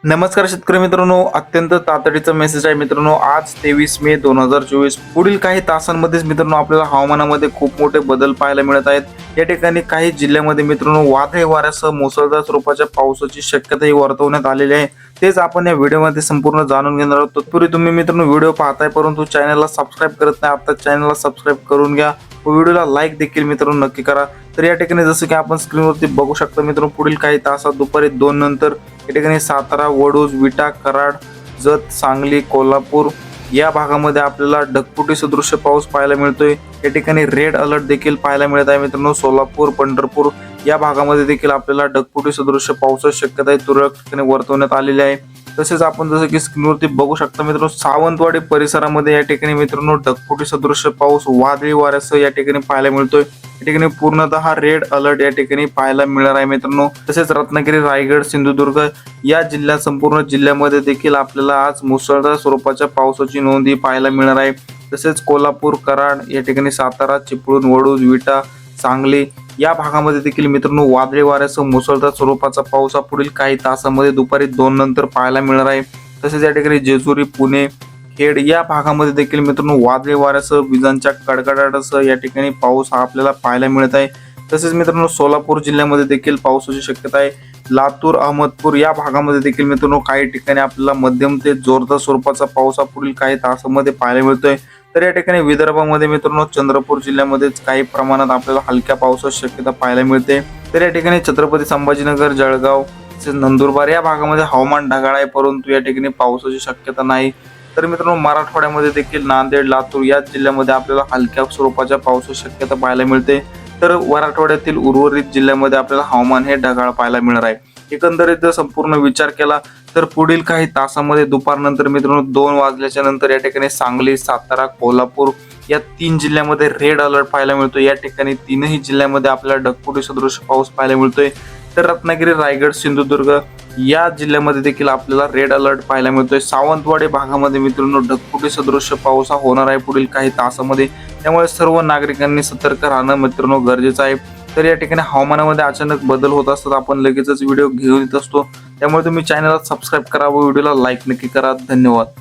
नमस्कार शेतकरी मित्रांनो, अत्यंत तातडीचा मेसेज आहे मित्रांनो। आज 23 मे 2024 पुढील काही तासांमध्येच मित्रांनो आपल्याला हवामानामध्ये खूप मोठे बदल पाहायला मिळत आहेत। या ठिकाणी काही जिल्ह्यांमध्ये मित्रांनो वादळी वाऱ्यासह मुसळधार स्वरूपाच्या पावसाची शक्यताही वर्तवण्यात आलेली आहे। तेच आपण या व्हिडिओमध्ये संपूर्ण जाणून घेणार आहोत। तत्पूर्वी तुम्ही मित्रांनो व्हिडिओ पाहताय परंतु चॅनलला सबस्क्राइब करत नाही, आता चॅनलला सबस्क्राइब करून घ्या व व्हिडिओला लाईक देखील मित्रांनो नक्की करा। तर या ठिकाणी जसं की आपण स्क्रीनवरती बघू शकता मित्रांनो, पुढील काही तासात दुपारी 2 नंतर या ठिकाणी सातारा, वडूज, विटा, कराड, जत, सांगली, कोल्हापूर या भागामध्ये आपल्याला ढगफुटी सदृश्य पाऊस पाहायला मिळतोय। या ठिकाणी रेड अलर्ट देखील पाहायला मिळत आहे मित्रांनो। सोलापूर, पंढरपूर या भागामध्ये देखील आपल्याला ढगफुटी सदृश्य पावसाची शक्यता तुरळक ठिकाणी वर्तवण्यात आलेली आहे। तसेच आपण जसं की स्क्रीनवरती बघू शकता मित्रांनो, सावंतवाडी परिसरामध्ये या ठिकाणी मित्रांनो ढगफुटी सदृश्य पाऊस वादळी वाऱ्यासह या ठिकाणी पाहायला मिळतोय। या ठिकाणी पूर्णतः रेड अलर्ट या ठिकाणी पाहायला मिळणार आहे मित्रांनो। तसेच रत्नागिरी, रायगड, सिंधुदुर्ग या संपूर्ण जिल्ह्यामध्ये देखील आपल्याला आज मुसळधार स्वरूपाच्या पावसाची नोंदी पाहायला मिळणार आहे। तसेच कोल्हापूर, कराड या ठिकाणी सातारा, चिपळूण, वडूज, विटा, सांगली या भागामध्ये देखील मित्रांनो वादळी वाऱ्यासह मुसळधार स्वरूपाचा पाऊस पुढील काही तासांमध्ये दुपारी 2 नंतर पाहायला मिळणार आहे। तसेच या ठिकाणी जेजुरी, पुणे, खेड या भागामध्ये देखील मित्रांनो वादळी वाऱ्यासह विजांच्या कडकडाटासह या ठिकाणी पाऊस हा आपल्याला पाहायला मिळत आहे। तसेच मित्रांनो सोलापूर जिल्ह्यामध्ये देखील पावसाची शक्यता आहे। लातूर, अहमदपूर या भागामध्ये देखील मित्रांनो काही ठिकाणी आपल्याला मध्यम ते जोरदार स्वरूपाचा पाऊस हा पुढील काही तासांमध्ये पाहायला मिळतोय। तर या ठिकाणी विदर्भामध्ये मित्रांनो चंद्रपूर जिल्ह्यामध्येच काही प्रमाणात आपल्याला हलक्या पावसाची शक्यता पाहायला मिळते। तर या ठिकाणी छत्रपती संभाजीनगर, जळगाव तसेच नंदुरबार या भागामध्ये हवामान ढगाळ आहे परंतु या ठिकाणी पावसाची शक्यता नाही। तर मित्रांनो मराठवाड्यामध्ये देखील नांदेड, लातूर या जिल्ह्यामध्ये आपल्याला हलक्या स्वरूपाच्या पावसाची शक्यता पाहायला मिळते। तर मराठवाड्यातील उर्वरित जिल्ह्यामध्ये आपल्याला हवामान हे ढगाळ पाहायला मिळणार आहे। एकंदरीत जर संपूर्ण विचार केला तर पुढील काही तासांमध्ये दुपारनंतर मित्रांनो 2 वाजल्याच्या नंतर या ठिकाणी सांगली, सातारा, कोल्हापूर या 3 जिल्ह्यामध्ये रेड अलर्ट पाहायला मिळतो। या ठिकाणी 3ही जिल्ह्यामध्ये आपल्याला ढगफुटी सदृश्य पाऊस पाहायला मिळतोय। तर रत्नागिरी, रायगड, सिंधुदुर्ग या जिल्ह्यामध्ये देखील आपल्याला रेड अलर्ट पाहायला मिळतोय। सावंतवाडी भागामध्ये मित्रांनो ढगफुटी सदृश्य पाऊस हा होणार आहे पुढील काही तासांमध्ये, त्यामुळे सर्व नागरिकांनी सतर्क राहणं मित्रांनो गरजेचं आहे। तर या ठिकाणी हवामानामध्ये अचानक बदल होत असतात, आपण लगेचच व्हिडिओ घेऊन येत असतो, त्यामुळे तुम्ही चॅनलला सबस्क्राइब करा व व्हिडिओला लाईक नक्की करा। धन्यवाद।